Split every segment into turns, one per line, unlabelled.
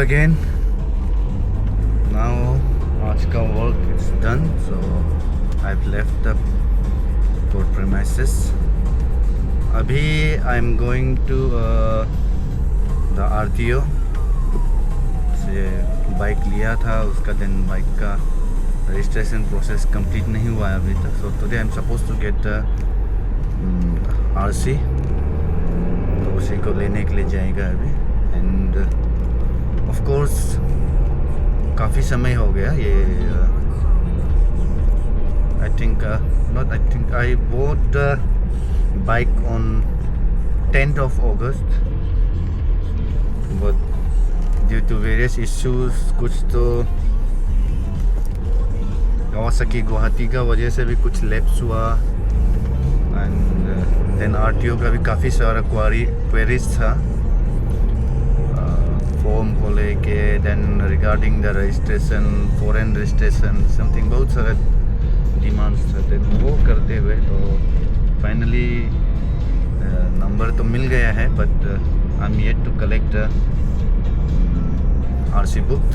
again. Now आज का work is done, so I've left the court premises. अभी I'm going to the RTO से bike लिया था उसका दिन बाइक का रजिस्ट्रेशन प्रोसेस कंप्लीट नहीं हुआ है अभी तक. So today I'm supposed to get the RC. तो उसी को लेने के लिए जाएगा अभी. And of course काफ़ी समय हो गया ये. I bought the bike on 10th of August, but due to various issues कुछ तो कावासाकी गुवाहाटी का वजह से भी कुछ लैप्स हुआ. एंड देन आरटीओ का भी काफ़ी सारा क्वेरीज था फॉर्म को लेके. Then regarding the registration, foreign registration, something बहुत सारे डिमांड्स थे. वो करते हुए तो फाइनली नंबर तो मिल गया है, but I am yet to collect RC book.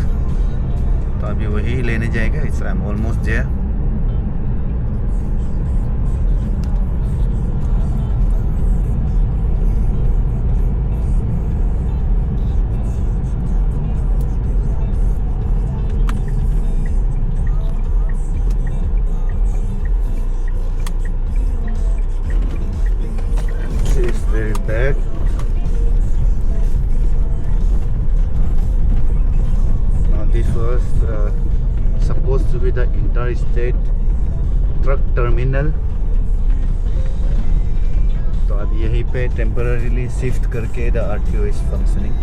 तो अभी वही लेने जाएगा. It's I am almost there. It's very bad. Now this was supposed to be the interstate truck terminal. तो अब यहीं पे temporarily shift करके the RTO is functioning.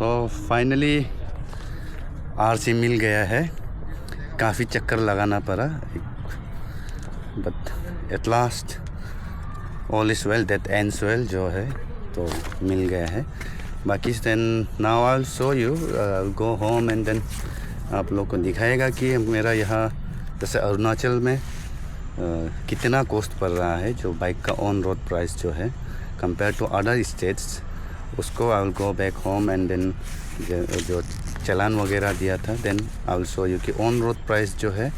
तो फाइनली आरसी मिल गया है. काफ़ी चक्कर लगाना पड़ा, but at last all is well that ends well जो है. तो मिल गया है. बाकी then now I will show you, go home and then आप लोग को दिखाएगा कि मेरा यहाँ जैसे अरुणाचल में कितना कॉस्ट पड़ रहा है जो बाइक का ऑन रोड प्राइस जो है कंपेयर टू अदर स्टेट्स. उसको I will go back home and then जो चलान वगैरह दिया था then I will show you कि ऑन रोड प्राइस जो है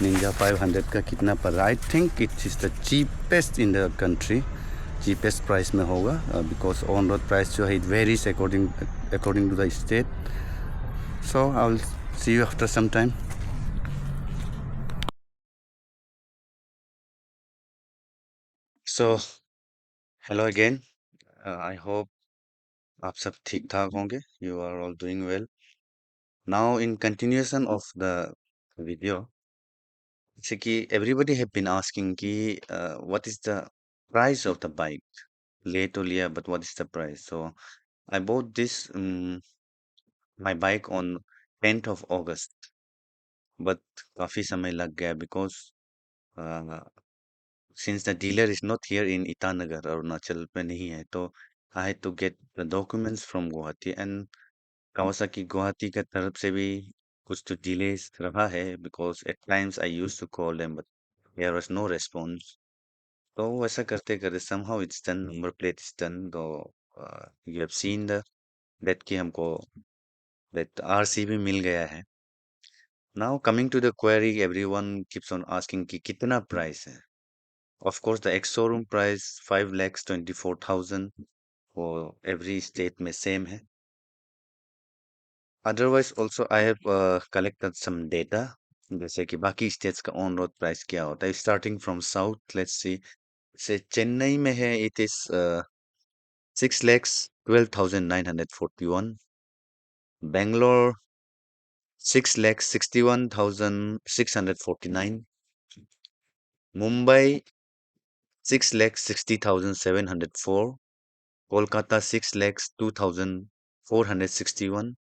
निंजा 500 का कितना पड़ रहा है. I think it is the cheapest in the country. Cheapest price में होगा बिकॉज ऑन रोड प्राइस जो है it varies according to the state. So I will see you after some time. So hello again. I hope आप सब ठीक ठाक होंगे. You are all doing well. Now in continuation of the video, जैसे कि everybody have been asking कि what is the price of the bike. ले तो लिया, but what is the price? So I bought this my bike on 10th of August, but काफी समय लग गया because uh, since the dealer is not here in Itanagar, Arunachal में नहीं है, तो I had to get the documents from Guwahati. And Kawasaki Guwahati का तरफ से भी कुछ तो delays रहा है because at times I used to call them, but there was no response. तो वैसा करते करते somehow it's done, number plate is done. तो you have seen the that कि हमको that RC भी मिल गया है. Now coming to the query, everyone keeps on asking कि कितना price है. Of course the ex showroom price 5,24,000 for every state में same है. Otherwise also I have collected some data जैसे कि बाकी states का on road price क्या होता है. Starting from south, let's see. से चेन्नई में है it is 6,12,941. Bangalore 6,61,649. Mumbai 6,60,704. Kolkata 6,02,461.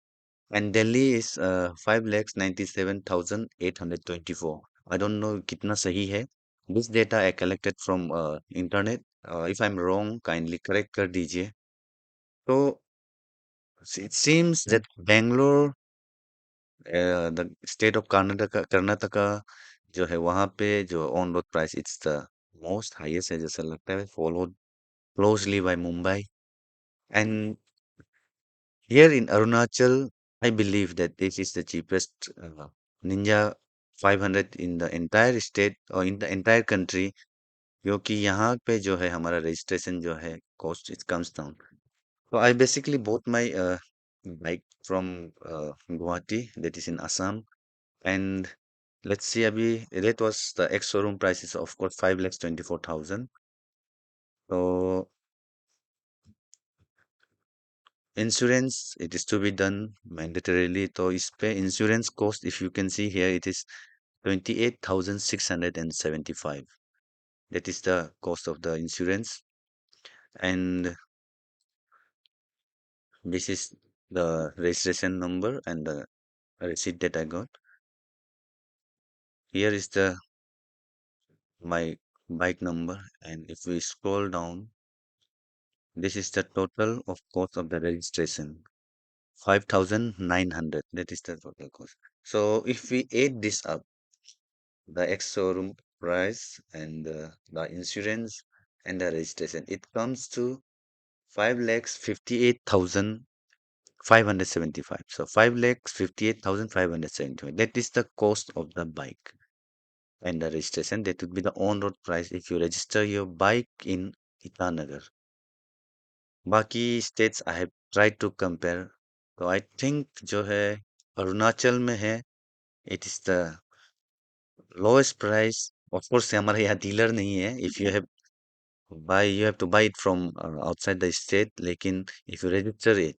And Delhi is 5,97,824. I don't know कितना सही है. This data I collected from internet. If I'm wrong, kindly correct कर दीजिए. So it seems that Bangalore the state of Karnataka जो है वहाँ पे जो on road price it's the most highest है जैसा लगता है, followed closely by Mumbai and here in Arunachal. I believe that this is the cheapest Ninja 500 in the entire state or in the entire country, क्योंकि यहाँ पे जो है हमारा रजिस्ट्रेशन जो है cost it comes down. So I basically bought my bike from Guwahati, that is in Assam, and let's see अभी that was the ex showroom price is of course 5,24,000. So insurance it is to be done mandatorily. तो इस पे insurance cost if you can see here it is 28,675. That is the cost of the insurance, and this is the registration number and the receipt that I got. Here is the my bike number, and if we scroll down, this is the total of cost of the registration, 5,900. That is the total cost. So if we add this up, the ex-showroom price and the insurance and the registration, it comes to 5,58,575. So 5,58,575. That is the cost of the bike and the registration. That would be the on-road price if you register your bike in Itanagar. बाकी states I have tried to compare. तो I think जो है अरुणाचल में है, it is the lowest price. Of course हमारे यहाँ dealer नहीं है. If you have you have to buy it from outside the state. लेकिन if you register it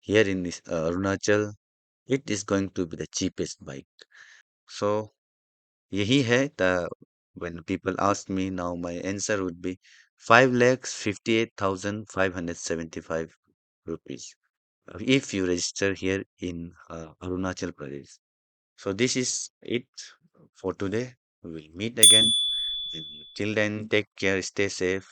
here in this, Arunachal, it is going to be the cheapest bike. So यही है the when people ask me now, my answer would be 5,58,575 rupees if you register here in Arunachal Pradesh. So this is it for today. We will meet again. And till then, take care, stay safe.